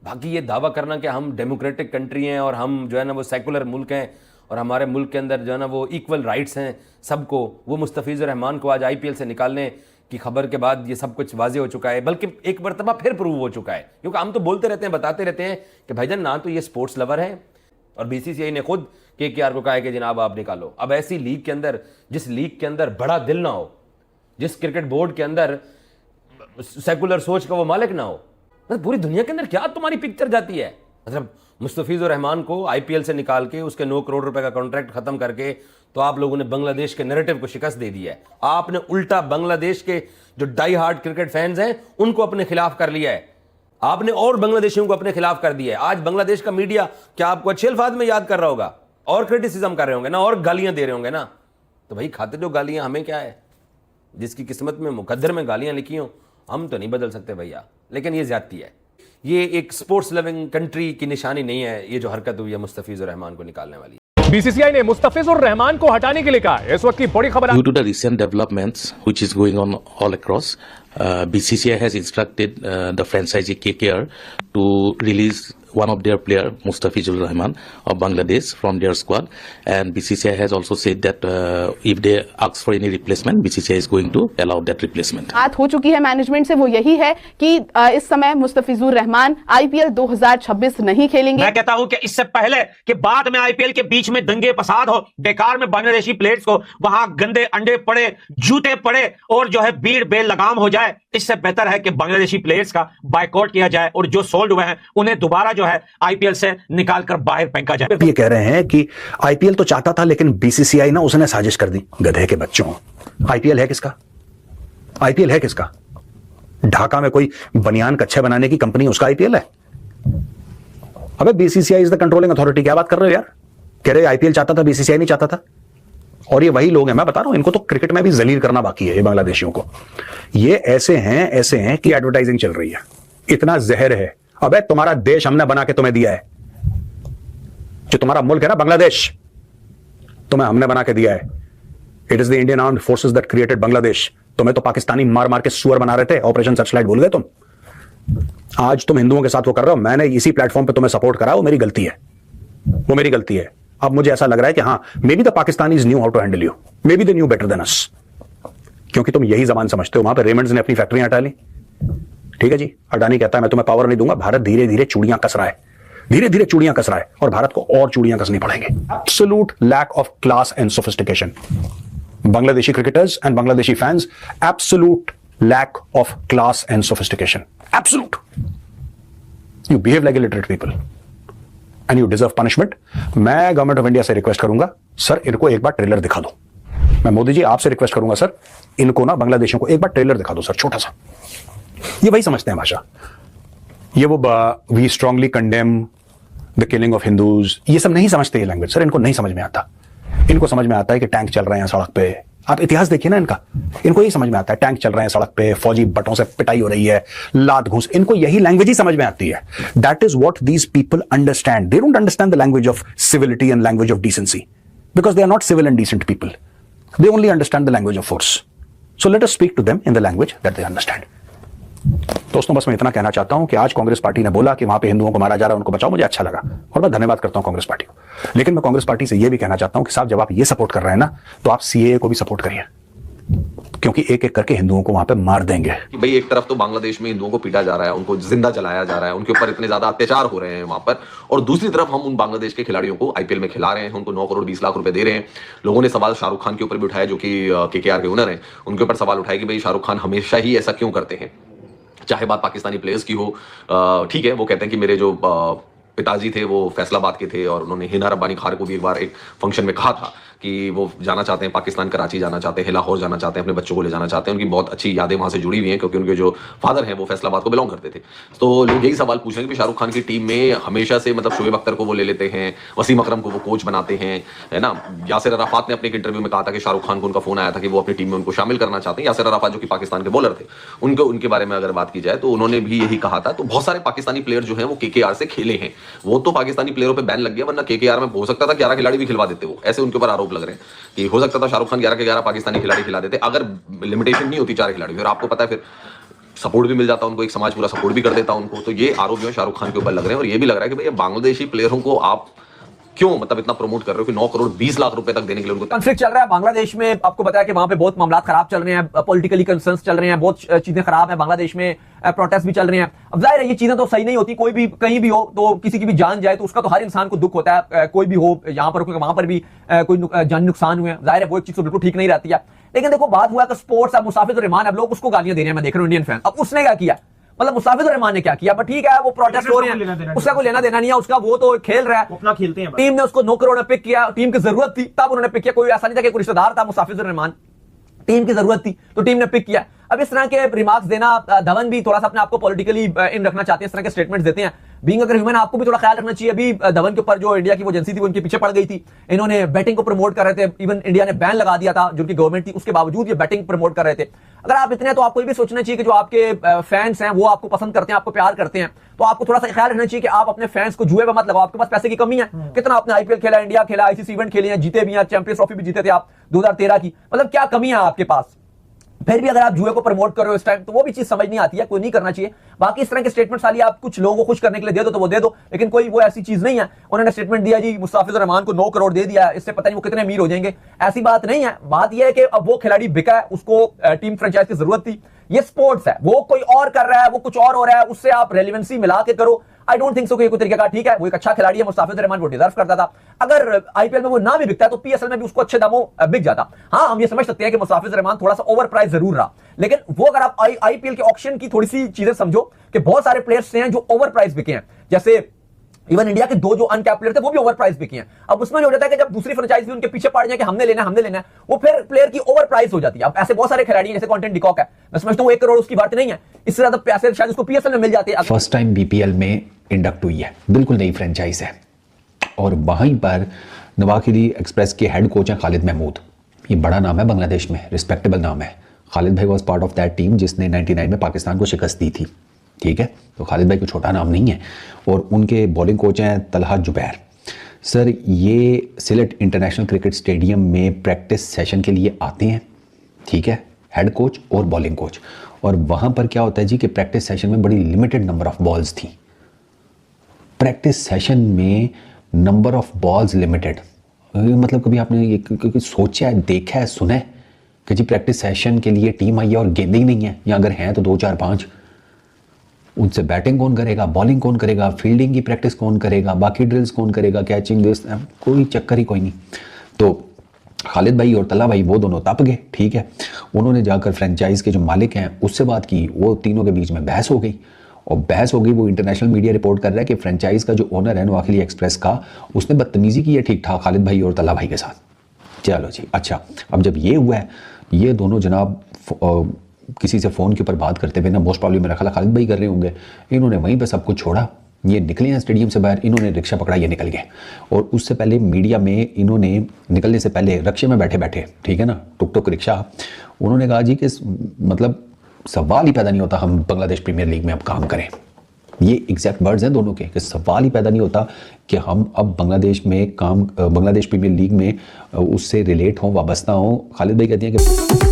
बाकी ये दावा करना कि हम डेमोक्रेटिक कंट्री हैं और हम जो है ना वो सेकुलर मुल्क हैं और हमारे मुल्क के अंदर जो है ना वो इक्वल राइट्स हैं सबको, वो मुस्तफ़िज़ुर रहमान को आज IPL से निकालने की खबर के बाद ये सब कुछ वाजे हो चुका है, बल्कि एक मरतबा फिर प्रूव हो चुका है। क्योंकि हम तो बोलते रहते हैं, बताते रहते हैं कि भाईजान ना तो ये स्पोर्ट्स लवर है, और BCCI ने खुद KKR को कहा है कि जनाब आप निकालो। अब ऐसी लीग के अंदर, जिस लीग के अंदर बड़ा दिल ना हो, जिस क्रिकेट बोर्ड के अंदर सेकुलर सोच का वो मालिक ना हो, मतलब पूरी दुनिया के अंदर क्या तुम्हारी पिक्चर जाती है? मतलब मुस्तफ़िज़ुर रहमान को IPL से निकाल के उसके 9 करोड़ रुपए का कॉन्ट्रैक्ट खत्म करके तो आप लोगों ने बांग्लादेश के नैरेटिव को शिकस्त दे दी है। आपने उल्टा बांग्लादेश के जो डाई हार्ड क्रिकेट फैंस हैं उनको अपने खिलाफ कर लिया है आपने, और बांग्लादेशियों को अपने खिलाफ कर दिया है। आज बांग्लादेश का मीडिया क्या आपको अच्छे अल्फाज में याद कर रहा होगा? और क्रिटिसिज्म कर रहे होंगे ना, और गालियां दे रहे होंगे ना। तो भाई खाते जो गालियां, हमें क्या है? जिसकी किस्मत में मुकद्दर में गालियां लिखी हो हम तो नहीं बदल सकते भैया। लेकिन ये ज्यादती है, ये एक स्पोर्ट्स लविंग कंट्री की निशानी नहीं है ये जो हरकत हुई है मुस्तफ़िज़ुर रहमान को निकालने वाली। BCCI ने मुस्तफ़िज़ुर रहमान को हटाने के लिए कहा है। इस वक्त की बड़ी खबर। Due to the recent developments which is going on all across, BCCI has instructed the franchisee KKR to release one of their player, Mustafizur Rahman of Bangladesh, from their squad, and BCCI has also said that if they ask for any replacement, BCCI is going to allow that replacement. बात हो चुकी है management से, वो यही है कि इस समय मुस्तफ़िज़ुर रहमान IPL 2026 नहीं खेलेंगे। मैं कहता हूं कि इससे पहले कि बाद में IPL के बीच में दंगे फसाद हो, बेकार में बांग्लादेशी प्लेयर्स को वहां गंदे अंडे पड़े, जूते पड़े और जो है भीड़ बेलगाम हो जाए, इससे बेहतर है कि बांग्लादेशी प्लेयर्स का बायकॉट किया जाए और जो सोल्ड हुए हैं उन्हें दोबारा जो है IPL से निकालकर बाहर फेंका जाए। ये कह रहे हैं कि IPL तो चाहता था लेकिन BCCI ना उसने साजिश कर दी। गधे के बच्चों, IPL है किसका? IPL है किसका? ढाका में कोई बनियान कच्छे बनाने की कंपनी, उसका IPL है? अबे BCCI is the controlling authority. क्या बात कर रहे हो यार? कह रहे IPL चाहता था, BCCI नहीं चाहता था। और ये वही लोग हैं, मैं बता रहा हूं, इनको तो क्रिकेट में भी जलील करना बाकी है ये बांग्लादेशियों को। ये ऐसे हैं कि एडवर्टाइजिंग चल रही है, इतना जहर है। अबे तुम्हारा देश हमने बना के तुम्हें दिया है, जो तुम्हारा मुल्क है ना बांग्लादेश, तुम्हें हमने बना के दिया है। It is the Indian armed forces that created Bangladesh. तुम्हें तो पाकिस्तानी मार मार के सुअर बना रहे थे, ऑपरेशन सर्चलाइट भूल गए तुम। आज तुम हिंदुओं के साथ वो कर रहे हो, मैंने इसी प्लेटफॉर्म पे तुम्हें सपोर्ट करा, वो मेरी गलती है, वो मेरी गलती है। अब मुझे ऐसा लग रहा है कि हाँ, maybe the Pakistanis knew how to handle you, maybe they knew better than us, क्योंकि तुम यही जबान समझते हो। वहां पे रेमंड्स ने अपनी फैक्ट्री हटा ली, ठीक है जी। अडानी कहता है मैं तुम्हें पावर नहीं दूंगा। भारत धीरे धीरे चूड़ियां कस रहा है, धीरे धीरे चूड़ियां कस रहा है, और भारत को और चूड़ियां कसनी पड़ेंगे। Absolute lack of class and sophistication, Bangladeshi cricketers and Bangladeshi fans, absolute lack of class and sophistication, absolute. You behave like a literate people and you deserve punishment. मैं गवर्नमेंट ऑफ इंडिया से रिक्वेस्ट करूंगा, सर इनको एक बार trailer दिखा दो। मैं मोदी जी आपसे request करूंगा, सर इनको ना बांग्लादेशियों को एक बार ट्रेलर दिखा दो सर, छोटा सा। ये वही समझते हैं भाषा, ये वो we strongly condemn the killing of Hindus, ये सब नहीं समझते ये लैंग्वेज सर, इनको नहीं समझ में आता। इनको समझ में आता है कि टैंक चल रहे हैं सड़क पे। आप इतिहास देखिए ना इनका, इनको यही समझ में आता है, टैंक चल रहे हैं सड़क पे, फौजी बटों से पिटाई हो रही है, लात घूस, इनको यही लैंग्वेज ही समझ में आती है। That is what these people understand. They don't understand the language of civility and language of decency, because they are not civil and decent people. They only understand the language of force. So let us speak to them in the language that they understand. दोस्तों बस मैं इतना कहना चाहता हूं कि आज Congress party ने बोला कि वहां पे हिंदुओं को मारा जा रहा है, उनको बचाओ, मुझे अच्छा लगा और मैं धन्यवाद करता हूं कांग्रेस पार्टी को। लेकिन मैं कांग्रेस पार्टी से यह भी कहना चाहता हूं कि साहब जब आप ये सपोर्ट कर रहे हैं ना, तो आप CAA को भी सपोर्ट करिए, क्योंकि एक एक करके हिंदुओं को वहां पे मार देंगे। कि भाई एक तरफ तो बांग्लादेश में हिंदुओं को पीटा जा रहा है, उनको जिंदा जलाया जा रहा है, उनके ऊपर इतने ज्यादा अत्याचार हो रहे हैं वहां पर, और दूसरी तरफ हम उन बांग्लादेश के खिलाड़ियों को IPL में खिला रहे हैं, उनको 9 करोड़ 20 लाख रुपए दे रहे हैं। लोगों ने सवाल शाहरुख खान के ऊपर भी उठाया, जो कि KKR के ओनर हैं, उनके ऊपर सवाल उठाया कि भाई शाहरुख खान हमेशा ही ऐसा क्यों करते हैं। चाहे बात पाकिस्तानी प्लेयर्स की हो, ठीक है, वो कहते हैं कि मेरे जो पिताजी थे वो फैसलाबाद के थे, और उन्होंने हिना रब्बानी खान को भी एक बार एक फंक्शन में कहा था कि वो जाना चाहते हैं पाकिस्तान, कराची जाना चाहते हैं, लाहौर जाना चाहते हैं, अपने बच्चों को ले जाना चाहते हैं। उनकी बहुत अच्छी यादें वहां से जुड़ी हुई हैं, क्योंकि उनके जो फादर हैं वो फैसलाबाद को बिलोंग करते थे। तो लोग यही सवाल पूछ रहे हैं कि शाहरुख खान की टीम में हमेशा से मतलब शोएब अख्तर को वो ले लेते हैं, वसीम अकरम को वो कोच बनाते हैं, है ना। यासिर अराफात ने अपने एक इंटरव्यू में कहा था कि शाहरुख खान को उनका फोन आया था कि वो अपनी टीम में उनको शामिल करना चाहते हैं। यासिर अराफात जो कि पाकिस्तान के बॉलर थे, उनके बारे में अगर बात की जाए तो उन्होंने भी यही कहा था। तो बहुत सारे पाकिस्तानी प्लेयर जो है वो KKR से खेले हैं, वो तो पाकिस्तानी प्लेयरों पर बैन लग गया, वरना KKR में हो सकता था 11 खिलाड़ी भी खिलवा देते, वो ऐसे उनके ऊपर आरोप लग रहे हैं कि हो सकता था शाहरुख खान 11 के 11 पाकिस्तानी खिलाड़ी खिला देते, अगर लिमिटेशन नहीं होती 4 खिलाड़ी। और आपको पता है फिर सपोर्ट भी मिल जाता उनको, एक समाज पूरा सपोर्ट भी कर देता उनको। तो ये आरोप जो है शाहरुख खान के ऊपर लग रहे हैं, और ये भी लग रहा है कि भाई बांग्लादेशी प्लेयरों को आप क्यों मतलब इतना प्रमोट कर रहे हो कि 9 करोड़ 20 लाख रुपए तक देने के लिए उनको। कॉन्फ्लिक्ट चल रहा है बांग्लादेश में, आपको बताया कि वहां पे बहुत मामला खराब चल रहे हैं, पॉलिटिकली कंसर्न्स चल रहे हैं, बहुत चीजें खराब हैं बांग्लादेश में, प्रोटेस्ट भी चल रहे हैं। अब जाहिर है ये चीजें तो सही नहीं होती, कोई भी कहीं भी हो तो किसी की भी जान जाए तो उसका तो हर इंसान को दुख होता है, कोई भी हो, यहाँ पर वहां पर भी कोई जान नुकसान हुए, जाहिर है वो एक चीज तो बिल्कुल ठीक नहीं रहती है। लेकिन देखो बात हुआ कि स्पोर्ट्स, अब मुसाफिजुर रहमान, अब लोग उसको गालियां दे रहे हैं, मैं देख रहा हूं इंडियन फैन। अब उसने क्या किया, मतलब मुसाफिजुर रहमान ने क्या किया, बट ठीक है वो प्रोटेस्ट हो रहे हैं, उसका कोई लेना देना नहीं है, उसका वो तो खेल रहा है, अपना खेलते हैं। टीम ने उसको 9 करोड़ में पिक किया, टीम की जरूरत थी तब उन्होंने पिक किया, कोई ऐसा नहीं था कि कोई रिश्तेदार था मुसाफिजुर रहमान, टीम की जरूरत थी तो टीम ने पिक किया। अब इस तरह के रिमार्क्स देना, धवन भी थोड़ा सा अपने आपको पॉलिटिकली इन रखना चाहते हैं, इस तरह के स्टेटमेंट्स देते हैं। बीइंग अगर ह्यूमन आपको भी थोड़ा ख्याल रखना चाहिए। अभी धवन के ऊपर जो इंडिया की वो एजेंसी थी वो इनके पीछे पड़ गई थी, इन्होंने बैटिंग को प्रमोट कर रहे थे, इवन इंडिया ने बैन लगा दिया था जो उनकी गवर्नमेंट थी, उसके बावजूद ये बैटिंग प्रमोट कर रहे थे। अगर आप इतने तो आपको ये भी सोचना चाहिए कि जो आपके फैंस हैं वो आपको पसंद करते हैं, आपको प्यार करते हैं, तो आपको थोड़ा सा ख्याल रखना चाहिए कि आप अपने फैंस को जुए में मत लगाओ। आपके पास पैसे की कमी है, कितना आपने आईपीएल खेला, इंडिया खेला, आईसीसी इवेंट खेले हैं, जीते भी हैं, चैंपियंस ट्रॉफी भी जीते थे आप 2013 की, मतलब क्या कमी है आपके पास? फिर भी अगर आप जुए को प्रमोट कर रहे हो इस टाइम तो वो भी चीज समझ नहीं आती है, कोई नहीं करना चाहिए। बाकी इस तरह के स्टेटमेंट साली आप कुछ लोगों को खुश करने के लिए दे दो तो वो दे दो, लेकिन कोई वो ऐसी चीज नहीं है। उन्होंने स्टेटमेंट दिया जी मुस्ताफिजुर रहमान को 9 करोड़ दे दिया, इससे पता नहीं वो कितने अमीर हो जाएंगे, ऐसी बात नहीं है। बात यह है कि अब वो खिलाड़ी बिका है, उसको टीम फ्रेंचाइज की जरूरत थी, ये स्पोर्ट्स है, वो कोई और कर रहा है, वो कुछ और हो रहा है, उससे आप रेलेवेंसी मिला के करो। आई डोंट थिंक सो कि कोई तरीका का ठीक है, वो एक अच्छा खिलाड़ी है, मुस्ताफिजुर रहमान वो डिजर्व करता था। अगर आईपीएल में वो ना भी बिकता है तो पीएसएल में भी उसको अच्छे दामों बिक जाता। हाँ, हम ये समझ सकते हैं कि मुस्ताफिजुर रहमान थोड़ा सा ओवर प्राइस जरूर रहा, लेकिन वो अगर आप आईपीएल के ऑक्शन की थोड़ी सी चीजें समझो कि बहुत सारे प्लेयर्स हैं जो ओवर प्राइस बिके हैं, जैसे इवन इंडिया के 2 जो अनकैप्ड प्लेयर थे वो भी ओवर प्राइस बिके हैं। अब उसमें हो जाता है कि जब दूसरी फ्रेंचाइज भी उनके पीछे पड़ जाए कि हमने लेना है, वो फिर प्लेयर की ओवर प्राइस हो जाती है। अब ऐसे बहुत सारे खिलाड़ी जैसे कॉन्टेंट डिकॉक है, मैं समझता हूं 1 करोड़ उसकी बात नहीं है, इससे ज्यादा पैसे शायद उसको पीएसएल में मिल जाते हैं। फर्स्ट टाइम बीपीएल में इंडक्ट हुई है, बिल्कुल नई फ्रेंचाइज है, और वहीं पर नवाखिली एक्सप्रेस के हेड कोच हैं खालिद महमूद। ये बड़ा नाम है बांग्लादेश में, रिस्पेक्टेबल नाम है। खालिद भाई was part of that team जिसने 99 में पाकिस्तान को शिकस्त दी थी, ठीक है, तो खालिद भाई को छोटा नाम नहीं है। और उनके बॉलिंग कोच हैं तलहा जुबैर। सर ये सिलेट इंटरनेशनल क्रिकेट स्टेडियम में प्रैक्टिस सेशन के लिए आते हैं, ठीक है, हेड कोच और बॉलिंग कोच, और वहाँ पर क्या होता है जी कि प्रैक्टिस सेशन में बड़ी लिमिटेड नंबर ऑफ बॉल्स थी। प्रैक्टिस सेशन में नंबर ऑफ बॉल्स लिमिटेड, मतलब कभी आपने ये सोचा है, देखा है, सुना है कि जी प्रैक्टिस सेशन के लिए टीम आई है और गेंदें ही नहीं है, या अगर हैं तो 2 4 5, उनसे बैटिंग कौन करेगा, बॉलिंग कौन करेगा, फील्डिंग की प्रैक्टिस कौन करेगा, बाकी ड्रिल्स कौन करेगा, कैचिंग, दिस, कोई चक्कर ही कोई नहीं। तो खालिद भाई और तल्हा भाई वो दोनों तप गए, ठीक है, उन्होंने जाकर फ्रेंचाइज के जो मालिक हैं उससे बात की, वो तीनों के बीच में बहस हो गई, और बहस हो गई। वो इंटरनेशनल मीडिया रिपोर्ट कर रहा है कि फ्रेंचाइज का जो ओनर है नवाखिली एक्सप्रेस का, उसने बदतमीजी की है ठीक ठाक खालिद भाई और तल्हा भाई के साथ। चलो जी, अच्छा, अब जब ये हुआ है, ये दोनों जनाब किसी से फ़ोन के ऊपर बात करते हुए ना, मोस्ट प्रॉब्लम मेरा ख्याल खालिद भाई कर रहे होंगे, इन्होंने वहीं पे सब कुछ छोड़ा, ये निकले हैं स्टेडियम से बाहर, इन्होंने रिक्शा पकड़ा, ये निकल गए। और उससे पहले मीडिया में इन्होंने निकलने से पहले रिक्शे में बैठे बैठे, ठीक है ना, टुक टुक रिक्शा, उन्होंने कहा जी कि मतलब सवाल ही पैदा नहीं होता हम बांग्लादेश प्रीमियर लीग में अब काम करें। ये एग्जैक्ट वर्ड्स हैं दोनों के, कि सवाल ही पैदा नहीं होता कि हम अब बांग्लादेश में काम, बांग्लादेश प्रीमियर लीग में उससे रिलेट हों, वाबस्ता हों। खालिद भाई कहते हैं कि